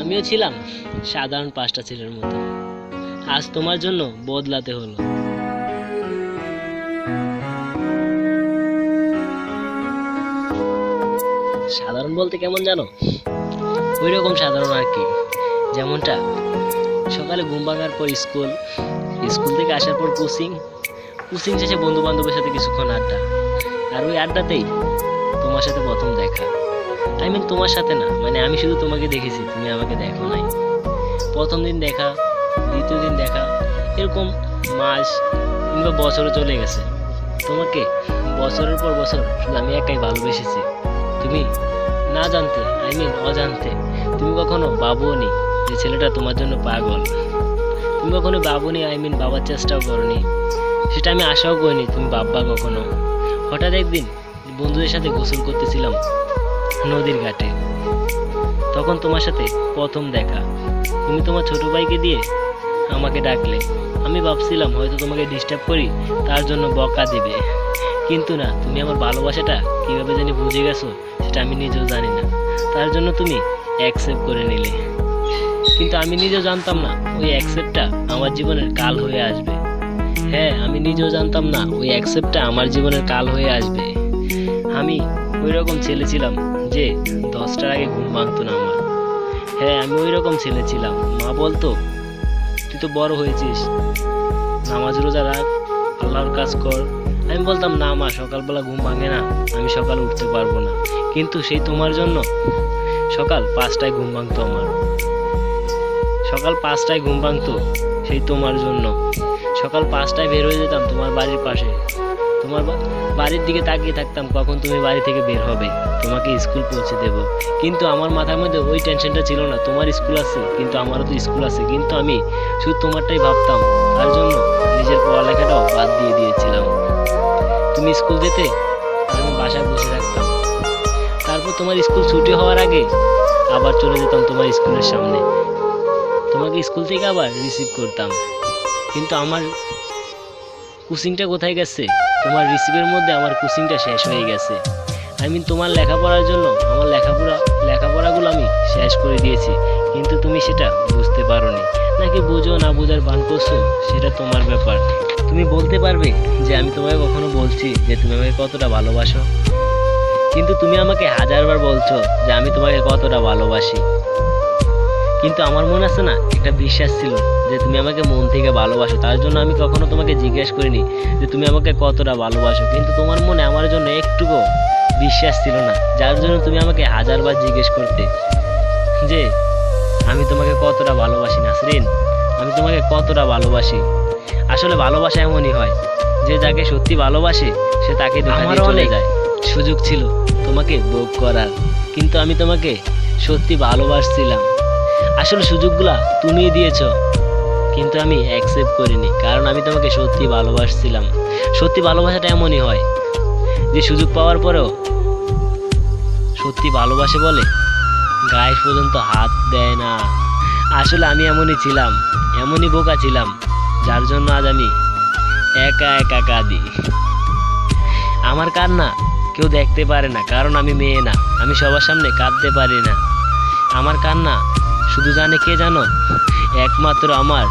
আমিও ছিলাম সাধারণ 5টা ছেলের মতো। আজ তোমার জন্য বদলাতে হলো। সাধারণ বলতে কেমন জানো? ওই রকম সাধারণ আর কি, যেমনটা সকালে ঘুম ভাঙার পর স্কুল, স্কুল থেকে আসার পর কোচিং, কোচিং শেষে বন্ধু বান্ধবের সাথে কিছুক্ষণ আড্ডা, আর ওই আড্ডাতেই তোমার সাথে প্রথম দেখা। আই মিন তোমার সাথে না, মানে আমি শুধু তোমাকে দেখেছি, তুমি আমাকে দেখো নাই। প্রথম দিন দেখা, দ্বিতীয় দিন দেখা, এরকম মাস কিংবা বছরও চলে গেছে। তোমাকে বছরের পর বছর শুধু আমি একাই ভালোবেসেছি। তুমি না জানতে, আই মিন অজান্তে, তুমি কখনো ভাবোনি যে ছেলেটা তোমার জন্য পাগল। তুমি কখনো ভাবোনি, আই মিন ভাবার চেষ্টাও করনি, সেটা আমি আশাও করিনি তুমি ভাববা কখনো। হঠাৎ একদিন বন্ধুদের সাথে গোসল করতেছিলাম নদীর ঘাটে, তখন তোমার সাথে প্রথম দেখা। তুমি তোমার ছোট ভাইকে দিয়ে আমাকে ডাকলে। আমি ভাবছিলাম হয়তো তোমাকে ডিস্টার্ব করি, তার জন্য বকা দিবে, কিন্তু না, তুমি আমার ভালোবাসাটা কীভাবে জানি বুঝে গেছো সেটা আমি নিজেও জানি না। তার জন্য তুমি অ্যাকসেপ্ট করে নিলে, কিন্তু আমি নিজেও জানতাম না ওই অ্যাকসেপ্টটা আমার জীবনের কাল হয়ে আসবে। হ্যাঁ, আমি নিজেও জানতাম না ওই অ্যাকসেপ্টটা আমার জীবনের কাল হয়ে আসবে। আমি ওই রকম ছেলে ছিলাম যে 10টার আগে ঘুম ভাঙতো না আমার। হ্যাঁ, আমি ওই রকম ছেলে ছিলাম। মা বলতো তুই তো বড় হয়েছিস, নামাজ রোজা রাখ, আল্লাহর কাজ কর। আমি বলতাম না মা, সকালবেলা ঘুম ভাঙে না, আমি সকালে উঠতে পারবো না। কিন্তু সেই তোমার জন্য সকাল 5টায় ঘুম ভাঙতো আমার, সকাল 5টায় ঘুম ভাঙতো সেই তোমার জন্য। সকাল 5টায় বের হয়ে যেতাম তোমার বাড়ির পাশে, তোমার বাড়ির দিকে তাকিয়ে থাকতাম কখন তুমি বাড়ি থেকে বের হবে, তোমাকে স্কুল পৌঁছে দেব। কিন্তু আমার মাথার মধ্যে ওই টেনশনটা ছিল না, তোমার স্কুল আছে কিন্তু আমারও তো স্কুল আছে, কিন্তু আমি শুধু তোমারটাই ভাবতাম। তার জন্য নিজের পড়ালেখাটাও বাদ দিয়ে দিয়েছিলাম। তুমি স্কুল যেতে, আমি বাসায় বসে থাকতাম। তারপর তোমার স্কুল ছুটি হওয়ার আগে আবার চলে যেতাম তোমার স্কুলের সামনে, তোমাকে স্কুল থেকে আবার রিসিভ করতাম। কিন্তু আমার কোচিংটা কোথায় গেছে? তোমার রিসিভের মধ্যে আমার কোচিংটা শেষ হয়ে গেছে। আই মিন তোমার লেখাপড়ার জন্য আমার লেখাপড়াগুলো আমি শেষ করে দিয়েছি, কিন্তু তুমি সেটা বুঝতে পারোনি। নাকি বুঝো না বুঝার ভান করছো, সেটা তোমার ব্যাপার। তুমি বলতে পারবে যে আমি তোমাকে কখনো বলছি যে তুমি আমাকে কতটা ভালোবাসো? কিন্তু তুমি আমাকে 1000বার বলছো যে আমি তোমাকে কতটা ভালোবাসি, কিন্তু আমার মনে আছে না, একটা বিশ্বাস ছিল যে তুমি আমাকে মন থেকে ভালোবাসো। তার জন্য আমি কখনো তোমাকে জিজ্ঞেস করিনি যে তুমি আমাকে কতটা ভালোবাসো, কিন্তু তোমার মনে আমার জন্য একটুকু বিশ্বাস ছিল না, যার জন্য তুমি আমাকে 1000বার জিজ্ঞেস করতে যে আমি তোমাকে কতটা ভালোবাসি নাসরিন, আমি তোমাকে কতটা ভালোবাসি। আসলে ভালোবাসা এমনই হয় যে যাকে সত্যি ভালোবাসে সে তাকে ধোঁকা দিয়ে চলে যায়। সুযোগ ছিল তোমাকে ভোগ করার, কিন্তু আমি তোমাকে সত্যি ভালোবাসছিলাম। আসলে সুযোগগুলা তুমি দিয়েছো, কিন্তু আমি অ্যাকসেপ্ট করিনি, কারণ আমি তোমাকে সত্যি ভালোবাসছিলাম। সত্যি ভালোবাসাটা এমনই হয় যে সুযোগ পাওয়ার পরেও সত্যি ভালোবাসে বলে গায়ে পর্যন্ত হাত দেয় না। আসলে আমি এমনই ছিলাম, এমনই বোকা ছিলাম, যার জন্য আজ আমি একা একা কাঁদি। আমার কান্না কেউ দেখতে পারে না, কারণ আমি মেয়ে না, আমি সবার সামনে কাঁদতে পারি না। আমার কান্না শুধু জানে কে জানো? একমাত্র আমার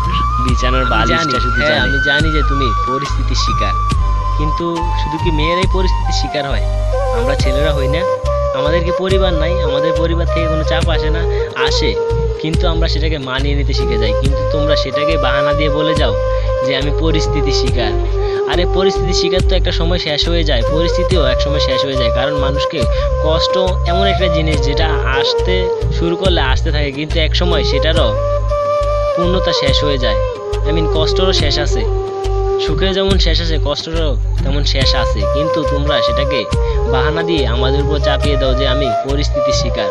বিছানার বালিশটা শুধু জানে। আমি জানি যে তুমি পরিস্থিতির শিকার, কিন্তু শুধু কি মেয়েরাই পরিস্থিতির শিকার হয়? আমরা ছেলেরা হই না? আমাদের কি পরিবার নাই? আমাদের পরিবার থেকে কোনো চাপ আসে না? আসে, কিন্তু আমরা সেটাকে মানিয়ে নিতে শিখে যাই। কিন্তু তোমরা সেটাকে বাহানা দিয়ে বলে যাও যে আমি পরিস্থিতির শিকার। আরে পরিস্থিতির শিকার তো একটা সময় শেষ হয়ে যায়, পরিস্থিতিও এক সময় শেষ হয়ে যায়, কারণ মানুষকে কষ্ট এমন একটা জিনিস যেটা আসতে শুরু করলে আসতে থাকে, কিন্তু এক সময় সেটারও পূর্ণতা শেষ হয়ে যায়। আই মিন কষ্টেরও শেষ আছে, সুখের যেমন শেষ আছে কষ্টেরও তেমন শেষ আছে, কিন্তু তোমরা সেটাকে বাহানা দিয়ে আমাদের উপর চাপিয়ে দাও যে আমি পরিস্থিতির শিকার।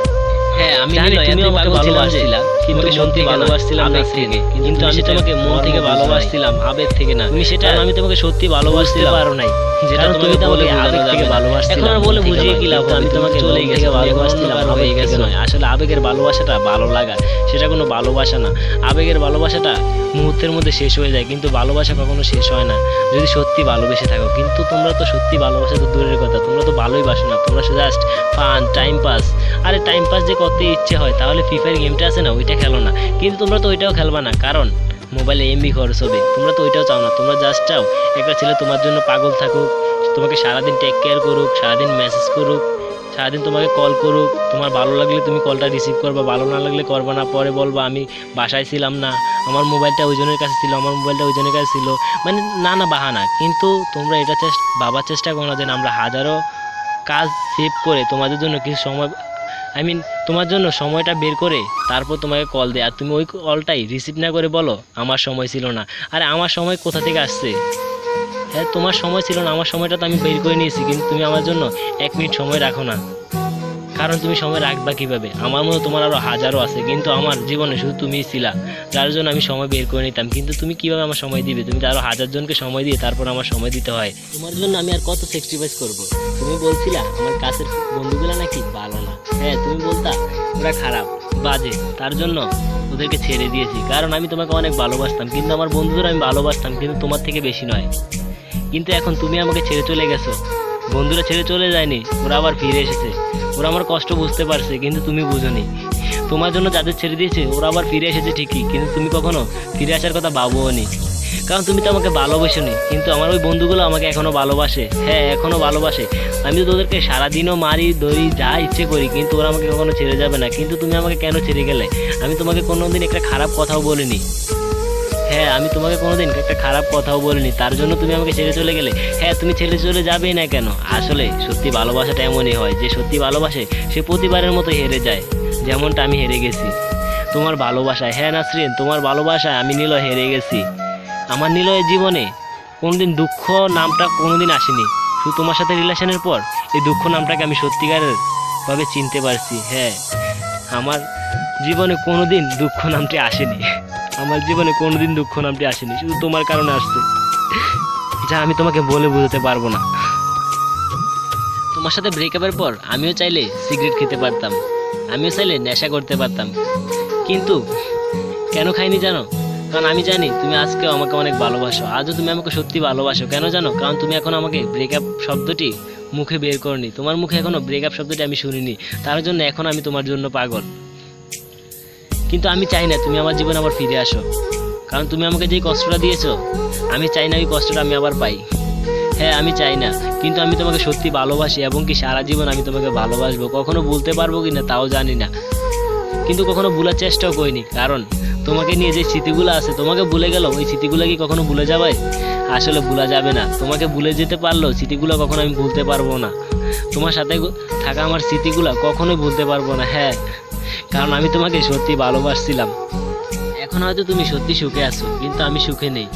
হ্যাঁ, আমি জানি তুমি আমাকে ভালোবাসছিলা, কিন্তু সত্যি ভালোবাসছিলাম আবেগ থেকে, কিন্তু আমি তোমাকে মন থেকে ভালোবাসছিলাম, আবেগ থেকে না। তুমি সেটা আমি তোমাকে সত্যি ভালোবাসতে পারো নাই, যেটা তুমি তোমাকে আবেগ থেকে ভালোবাসছিলাম। এখন আর বলে বুঝিয়ে কি লাভ? আমি তোমাকে চলে গেছে ভালোবাসছিলাম, আবেগ গেছে নয়। আসলে আবেগের ভালোবাসাটা ভালো লাগা, সেটা কোনো ভালোবাসা না। আবেগের ভালোবাসাটা মুহূর্তের মধ্যে শেষ হয়ে যায়, কিন্তু ভালোবাসা কখনো শেষ হয় না যদি সত্যি ভালোবেসে থাকো। কিন্তু তোমরা তো সত্যি ভালোবাসা তো দূরের কথা, তোমরা তো ভালোই বাসো না, তোমরা জাস্ট ফান, টাইম পাস। আরে টাইম পাস যে অত ইচ্ছে হয় তাহলে ফ্রি ফায়ার গেমটা আছে না ওইটা খেলো না, কিন্তু তোমরা তো ওইটাও খেলবা না, কারণ মোবাইলে এমবি খরচ হবে। তোমরা তো ওইটাও চাও না, তোমরা জাস্ট চাও একটা ছেলে তোমার জন্য পাগল থাকুক, তোমাকে সারাদিন টেক কেয়ার করুক, সারাদিন মেসেজ করুক, সারাদিন তোমাকে কল করুক, তোমার ভালো লাগলে তুমি কলটা রিসিভ করবা, ভালো না লাগলে করবা না, পরে বলবা আমি বাসায় ছিলাম না, আমার মোবাইলটা ওইজনের কাছে ছিল, আমার মোবাইলটা ওইজনের কাছে ছিল, মানে নানা বাহানা। কিন্তু তোমরা এটা ভাবার চেষ্টা করো না যে আমরা হাজারো কাজ সেভ করে তোমাদের জন্য কিছু সময়, তোমার জন্য সময়টা বের করে তারপর তোমাকে কল দেয়, আর তুমি ওই কলটাই রিসিভ না করে বলো আমার সময় ছিল না। আরে আমার সময় কোথা থেকে আসছে? হ্যাঁ তোমার সময় ছিল না, আমার সময়টা তো আমি বের করে নিয়েছি, কিন্তু তুমি আমার জন্য 1 মিনিট সময় রাখো না। কারণ তুমি সময় রাখবা কীভাবে? আমার মতো তোমার আরও হাজারো আছে, কিন্তু আমার জীবনে শুধু তুমিই ছিলা যার জন্য আমি সময় বের করে নিতাম। কিন্তু তুমি কীভাবে আমার সময় দিবে? তুমি তো আরও 1000 জনকে সময় দিয়ে তারপর আমার সময় দিতে হয়। তোমার জন্য আমি আর কত স্যাক্রিফাইস করবো? তুমি বলছিলা আমার কাছের বন্ধুগুলো নাকি ভালো না, হ্যাঁ তুমি বলতা ওরা খারাপ বাজে, তার জন্য ওদেরকে ছেড়ে দিয়েছি, কারণ আমি তোমাকে অনেক ভালোবাসতাম। কিন্তু আমার বন্ধুদের আমি ভালোবাসতাম, কিন্তু তোমার থেকে বেশি নয়। কিন্তু এখন তুমি আমাকে ছেড়ে চলে গেছো। বন্ধুরা ছেড়ে চলে যায়নি, ওরা আবার ফিরে এসেছে, ওরা আমার কষ্ট বুঝতে পারছে, কিন্তু তুমি বুঝোনি। তোমার জন্য যাদের ছেড়ে দিয়েছে ওরা আবার ফিরে এসেছে ঠিকই, কিন্তু তুমি কখনো ফিরে আসার কথা ভাবোও নি, কারণ তুমি তো আমাকে ভালোবাসোনি। কিন্তু আমার ওই বন্ধুগুলো আমাকে এখনও ভালোবাসে, হ্যাঁ এখনও ভালোবাসে। আমি তো ওদেরকে সারাদিনও মারি ধরি যা ইচ্ছে করি, কিন্তু ওরা আমাকে কখনো ছেড়ে যাবে না। কিন্তু তুমি আমাকে কেন ছেড়ে গেলে? আমি তোমাকে কোনোদিন একটা খারাপ কথাও বলিনি, হ্যাঁ আমি তোমাকে কোনোদিন একটা খারাপ কথাও বলিনি, তার জন্য তুমি আমাকে ছেড়ে চলে গেলে। হ্যাঁ তুমি ছেড়ে চলে যাবেই না কেন? আসলে সত্যি ভালোবাসাটা এমনই হয়, যে সত্যি ভালোবাসে সে প্রতিবারের মতো হেরে যায়, যেমনটা আমি হেরে গেছি তোমার ভালোবাসায়। হ্যাঁ নাসরিন, তোমার ভালোবাসায় আমি নিলয় হেরে গেছি। আমার নিলয়ের জীবনে কোনোদিন দুঃখ নামটা কোনোদিন আসেনি, শুধু তোমার সাথে রিলেশনের পর এই দুঃখ নামটাকে আমি সত্যিকারের ভাবে চিনতে পারছি। হ্যাঁ আমার জীবনে কোনোদিন দুঃখ নামটি আসেনি, আমার জীবনে কোনোদিন দুঃখ নামটি আসেনি, শুধু তোমার কারণে আসছে, যা আমি তোমাকে বলে বোঝাতে পারবো না। তোমার সাথে ব্রেকআপের পর আমিও চাইলে সিগারেট খেতে পারতাম, আমিও চাইলে নেশা করতে পারতাম, কিন্তু কেন খাইনি জানো? কারণ আমি জানি তুমি আজকেও আমাকে অনেক ভালোবাসো, আজও তুমি আমাকে সত্যি ভালোবাসো। কেন জানো? কারণ তুমি এখন আমাকে ব্রেকআপ শব্দটি মুখে বের করনি, তোমার মুখে এখনও ব্রেকআপ শব্দটি আমি শুনিনি, তার জন্য এখন আমি তোমার জন্য পাগল। কিন্তু আমি চাই না তুমি আমার জীবনে আবার ফিরে আসো, কারণ তুমি আমাকে যেই কষ্টটা দিয়েছো আমি চাই না ওই কষ্টটা আমি আবার পাই। হ্যাঁ আমি চাই না, কিন্তু আমি তোমাকে সত্যি ভালোবাসি, এবং কি সারা জীবন আমি তোমাকে ভালোবাসবো। কখনো ভুলতে পারবো কি না তাও জানি না, কিন্তু কখনো ভুলার চেষ্টাও করিনি, কারণ তোমাকে নিয়ে যে স্মৃতিগুলো আছে, তোমাকে ভুলে গেল ওই স্মৃতিগুলো কি কখনো ভুলে যাবে? আসলে ভুলা যাবে না। তোমাকে ভুলে যেতে পারলেও স্মৃতিগুলো কখনো আমি ভুলতে পারবো না, তোমার সাথে থাকা আমার স্মৃতিগুলো কখনোই ভুলতে পারবো না। হ্যাঁ কারণ আমি তোমাকে সত্যি ভালোবাসছিলাম। এখন হয়তো তুমি সত্যি সুখে আছো, কিন্তু আমি সুখে নেই,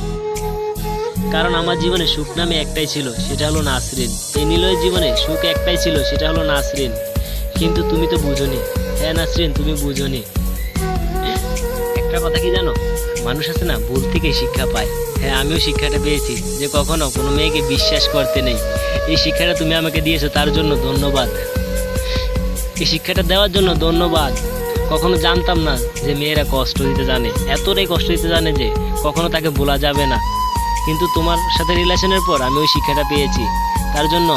কারণ আমার জীবনে সুখ নামে একটাই ছিল, সেটা হলো নাসরিন। এই নিলয়ের জীবনে সুখ একটাই ছিল, সেটা হলো নাসরিন, কিন্তু তুমি তো বুঝোনি। হ্যাঁ নাসরিন তুমি বুঝোনি। একটা কথা কি জানো, মানুষ আছে না ভুল থেকেই শিক্ষা পায়। হ্যাঁ আমিও শিক্ষাটা পেয়েছি যে কখনো কোনো মেয়েকে বিশ্বাস করতে নেই। এই শিক্ষাটা তুমি আমাকে দিয়েছো, তার জন্য ধন্যবাদ। এই শিক্ষাটা দেওয়ার জন্য ধন্যবাদ। কখনো জানতাম না যে মেয়েরা কষ্ট দিতে জানে, এতটাই কষ্ট দিতে জানে যে কখনো তাকে বলা যাবে না, কিন্তু তোমার সাথে রিলেশনের পর আমি ওই শিক্ষাটা পেয়েছি, তার জন্য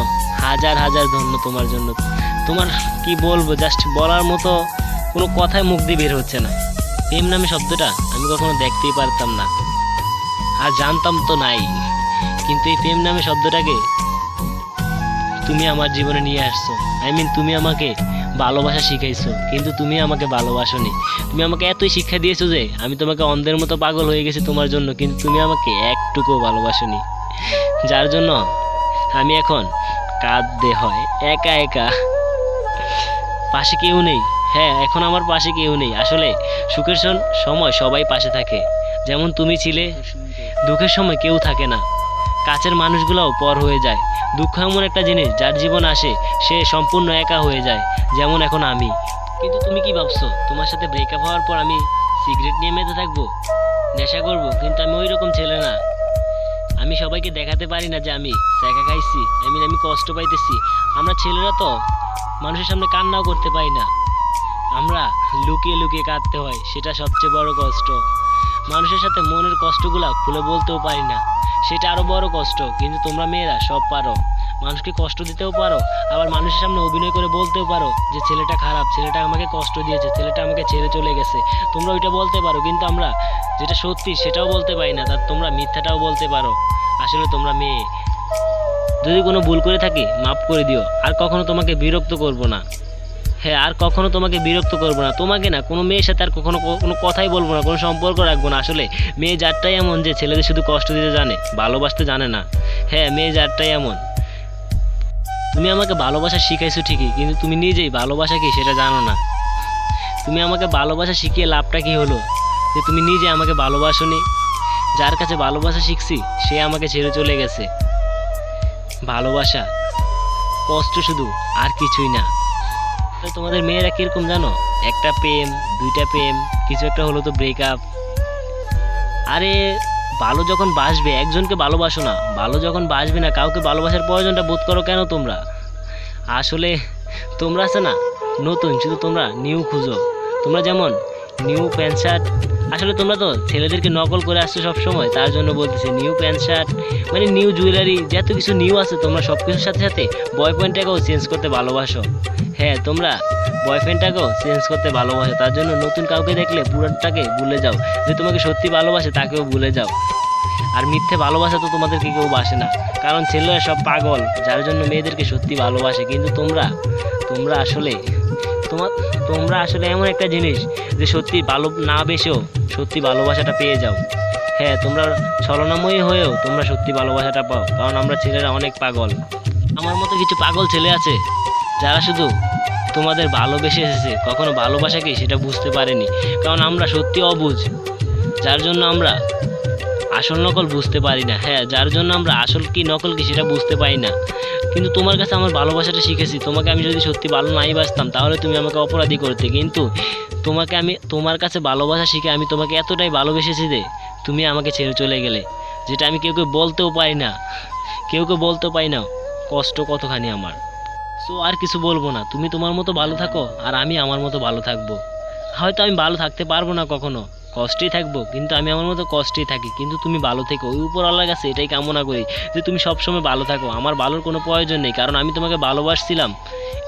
হাজার হাজার ধন্য তোমার জন্য। তোমার কি বলবো, জাস্ট বলার মতো কোনো কথাই মুখ দিয়ে বের হচ্ছে না। প্রেম নামে শব্দটা আমি কখনো দেখতেই পারতাম না, আর জানতাম তো নাই, কিন্তু এই প্রেম নামে শব্দটাকে তুমি আমার জীবনে নিয়ে আসছো। তুমি আমাকে ভালোবাসা শিখাইছো, কিন্তু তুমি আমাকে ভালোবাসোনি। তুমি আমাকে এতই শিক্ষা দিয়েছো যে আমি তোমাকে অন্ধের মতো পাগল হয়ে গেছি তোমার জন্য, কিন্তু তুমি আমাকে একটুকুও ভালোবাসোনি, যার জন্য আমি এখন কাঁদতে হয় একা একা, পাশে কেউ নেই। হ্যাঁ এখন আমার পাশে কেউ নেই। আসলে সুখের সময় সবাই পাশে থাকে, যেমন তুমি ছিলে। দুঃখের সময় কেউ থাকে না, কাছের মানুষগুলোও পর হয়ে যায়। দুঃখ এমন একটা জিনিস যার জীবন আসে সে সম্পূর্ণ একা হয়ে যায়, যেমন এখন আমি। কিন্তু তুমি কি ভাবছো তোমার সাথে ব্রেকআপ হওয়ার পর আমি সিগারেট নিয়ে মেতে থাকবো, নেশা করবো? কিন্তু আমি ওই রকম ছেলে না। আমি সবাইকে দেখাতে পারি না যে আমি একা খাইছি, আমি কষ্ট পাইতেছি। আমরা ছেলেরা তো মানুষের সামনে কান্নাও করতে পারি না, আমরা লুকিয়ে লুকিয়ে কাঁদতে হয়, সেটা সবচেয়ে বড় কষ্ট। মানুষের সাথে মনের কষ্টগুলা খুলে বলতেও পারি না, সেটা আরো বড় কষ্ট। কিন্তু তোমরা মেয়েরা সব পারো, মানুষকে কষ্ট দিতেও পারো, আবার মানুষের সামনে অভিনয় করে বলতেও পারো যে ছেলেটা খারাপ, ছেলেটা আমাকে কষ্ট দিয়েছে, ছেলেটা আমাকে ছেড়ে চলে গেছে। তোমরা ওইটা বলতে পারো, কিন্তু আমরা যেটা সত্যি সেটাও বলতে পারি না, তার তোমরা মিথ্যাটাও বলতে পারো। আসলে তোমরা মেয়ে। যদি কোনো ভুল করে থাকি মাফ করে দিও, আর কখনো তোমাকে বিরক্ত করব না। হ্যাঁ, আর কখনো তোমাকে বিরক্ত করবো না, তোমাকে না, কোনো মেয়ের সাথে আর কখনো কোনো কথাই বলবো না, কোনো সম্পর্ক রাখবো না। আসলে মেয়ে জাতটাই এমন যে ছেলেদের শুধু কষ্ট দিতে জানে, ভালোবাসতে জানে না। হ্যাঁ, মেয়ে জাতটাই এমন। তুমি আমাকে ভালোবাসা শিখাইছো ঠিকই, কিন্তু তুমি নিজেই ভালোবাসা কি সেটা জানো না। তুমি আমাকে ভালোবাসা শিখিয়ে লাভটা কি হলো, যে তুমি নিজে আমাকে ভালোবাসোনি। যার কাছে ভালোবাসা শিখছি সে আমাকে ছেড়ে চলে গেছে। ভালোবাসা কষ্ট শুধু, আর কিছুই না। তোমাদের মেয়েরা কিরকম জানো, একটা প্রেম, দুইটা প্রেম, কিছু একটা হলো তো ব্রেকআপ। আরে ভালো যখন বাসবে একজনকে ভালোবাসো না, ভালো যখন বাসবে না কাউকে ভালোবাসার প্রয়োজনটা বোধ করো কেন তোমরা? আসলে তোমরা আছে না নতুন, শুধু তোমরা নিউ খুঁজো। তোমরা যেমন নিউ প্যান্ট শার্ট, আসলে তোমরা তো ছেলেদেরকে নকল করে আসছো সব সময়, তার জন্য বলতেছি নিউ প্যান্ট শার্ট মানে নিউ জুয়েলারি, যত কিছু নিউ আছে তোমরা সব কিছুর সাথে সাথে বয়ফ্রেন্ডটাকেও চেঞ্জ করতে ভালোবাসো। হ্যাঁ, তোমরা বয়ফ্রেন্ডটাকেও চেঞ্জ করতে ভালোবাসো, তার জন্য নতুন কাউকে দেখলে পুরানটাকে ভুলে যাও। যে তোমাকে সত্যি ভালোবাসে তাকেও ভুলে যাও। আর মিথ্যে ভালোবাসা তো তোমাদেরকে কেউ বাসে না, কারণ ছেলেরা সব পাগল, যার জন্য মেয়েদেরকে সত্যি ভালোবাসে। কিন্তু তোমরা আসলে এমন একটা জিনিস যে সত্যি ভালো না বেসেও সত্যি ভালোবাসাটা পেয়ে যাও। হ্যাঁ, তোমরা ছলনাময়ী হয়েও তোমরা সত্যি ভালোবাসাটা পাও, কারণ আমরা ছেলেরা অনেক পাগল। আমার মতো কিছু পাগল ছেলে আছে যারা শুধু তোমাদের ভালোবেসে এসেছে, কখনো ভালোবাসা কি সেটা বুঝতে পারেনি, কারণ আমরা সত্যি অবুঝ, যার জন্য আমরা আসল নকল বুঝতে পারি না। হ্যাঁ, যার জন্য আমরা আসল কি নকল কি সেটা বুঝতে পারি না। কিন্তু তোমার কাছে আমার ভালোবাসাটা শিখেছি। তোমাকে আমি যদি সত্যি ভালো নাই বাসতাম তাহলে তুমি আমাকে অপরাধী করতে, কিন্তু তোমার কাছে ভালোবাসা শিখে আমি তোমাকে এতটাই ভালোবেসেছি যে তুমি আমাকে ছেড়ে চলে গেলে, যেটা আমি কেউকে বলতেও পারি না কষ্ট কতখানি আমার। সো আর কিছু বলবো না, তুমি তোমার মতো ভালো থাকো আর আমি আমার মতো ভালো থাকবো। হয়তো আমি ভালো থাকতে পারবো না, কখনো কষ্টেই থাকবো, কিন্তু আমি আমার মতো কষ্টেই থাকি, কিন্তু তুমি ভালো থেকো। ওই উপরওয়ালার কাছে এটাই কামনা করি যে তুমি সবসময় ভালো থাকো। আমার ভালোর কোনো প্রয়োজন নেই, কারণ আমি তোমাকে ভালোবাসছিলাম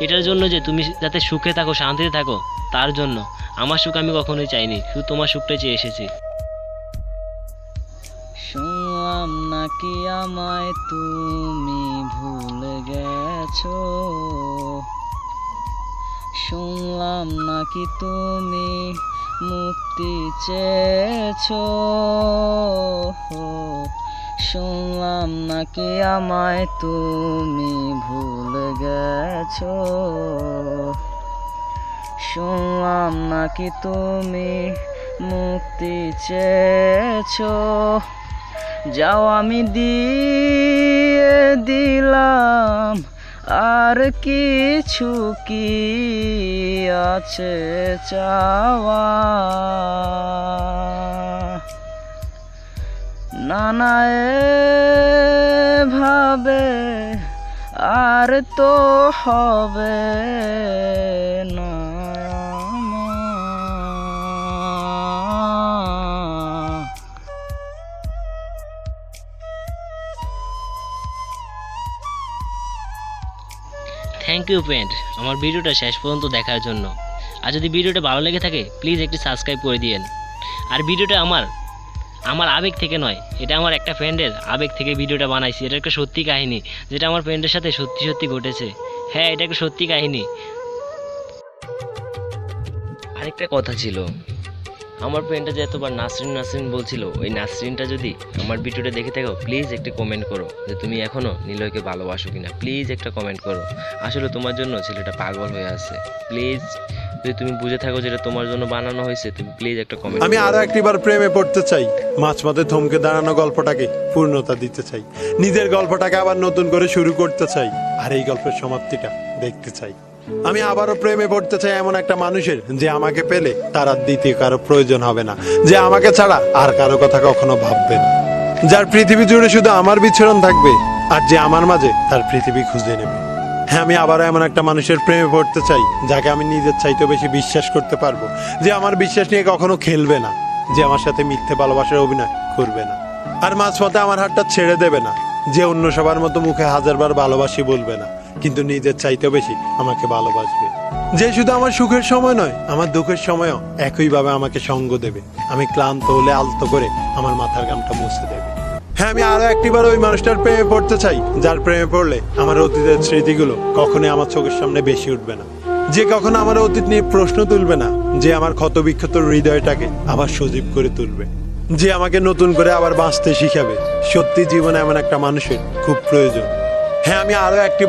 এটার জন্য যে তুমি যাতে সুখে থাকো, শান্তিতে থাকো, তার জন্য। আমার সুখ আমি কখনোই চাইনি, শুধু তোমার সুখটাই চেয়ে এসেছি। শুনলাম নাকি আমায় তুমি ভুলে গেছো, শুনলাম নাকি তুমি মুক্তি চেয়েছো, শুনলাম নাকি আমায় তুমি ভুলে গেছো, শুনলাম নাকি তুমি মুক্তি চেয়েছো। যাও আমি দিয়ে দিলাম, আর কিছু কি আছে চাওয়া? না ভাবে আর তো হবে না। থ্যাংক ইউ ফ্রেন্ড আমার ভিডিওটা শেষ পর্যন্ত দেখার জন্য। আর যদি ভিডিওটা ভালো লেগে থাকে প্লিজ একটি সাবস্ক্রাইব করে দিয়েন। আর ভিডিওটা আমার আবেগ থেকে নয়, এটা আমার একটা ফ্রেন্ডের আবেগ থেকে ভিডিওটা বানাইছি। এটা একটা সত্যি কাহিনী, যেটা আমার ফ্রেন্ডের সাথে সত্যি সত্যি ঘটেছে। হ্যাঁ, এটা একটা সত্যি কাহিনী। আরেকটা কথা ছিল, আমার ফ্রেন্ডটা যে এতবার নাসরিন বলছিল, ওই নাসরিনটা যদি আমার ভিডিওটা দেখে থাকো প্লিজ একটি কমেন্ট করো যে তুমি এখনও নিলয়কে ভালোবাসো কিনা। প্লিজ একটা কমেন্ট করো, আসলে তোমার জন্য ছেলেটা পাগল হয়ে আছে। প্লিজ যদি তুমি বুঝে থাকো যেটা তোমার জন্য বানানো হয়েছে, তুমি প্লিজ একটা কমেন্ট। আমি আরো একবার প্রেমে পড়তে চাই, মাঝপথে থমকে দাঁড়ানো গল্পটাকে পূর্ণতা দিতে চাই, নিজের গল্পটাকে আবার নতুন করে শুরু করতে চাই, আর এই গল্পের সমাপ্তিটা দেখতে চাই। আমি আবারও প্রেমে পড়তে চাই এমন একটা মানুষের, যে আমাকে পেলে তার আর দ্বিতীয় কারো প্রয়োজন হবে না, যে আমাকে ছাড়া আর কারো কথা কখনো ভাববে না, যার পৃথিবী জুড়ে শুধু আমার বিচরণ থাকবে, আর যে আমার মাঝে তার পৃথিবী খুঁজে নেবে। হ্যাঁ, আমি আবারও এমন একটা মানুষের প্রেমে পড়তে চাই যাকে আমি নিজের চাইতেও বেশি বিশ্বাস করতে পারবো, যে আমার বিশ্বাস নিয়ে কখনো খেলবে না, যে আমার সাথে মিথ্যে ভালোবাসার অভিনয় করবে না, আর মাঝপথে আমার হাতটা ছেড়ে দেবে না, যে অন্য সবার মতো মুখে হাজারবার ভালোবাসি বলবে না, কিন্তু নিজের চাইতেও বেশি আমাকে ভালোবাসবে। যে শুধু আমার সুখের সময় নয়, আমার দুঃখের সময়ও একইভাবে আমাকে সঙ্গ দেবে। আমি ক্লান্ত হলে আলতো করে আমার মাথার ঘামটা মুছে দেবে। হ্যাঁ, আমি আরো একটিবার ওই মানুষটার প্রেমে পড়তে চাই, যার প্রেমে পড়লে আমার অতীতের স্মৃতিগুলো কখনোই আমার চোখের সামনে বেশি উঠবে না। যে কখনো আমার অতীত নিয়ে প্রশ্ন তুলবে না, যে আমার ক্ষতবিক্ষত হৃদয়টাকে আবার সজীব করে তুলবে, যে আমাকে নতুন করে আবার বাঁচতে শিখাবে। সত্যি জীবনে এমন একটা মানুষের খুব প্রয়োজন। হ্যাঁ, আমি আরো একটিবার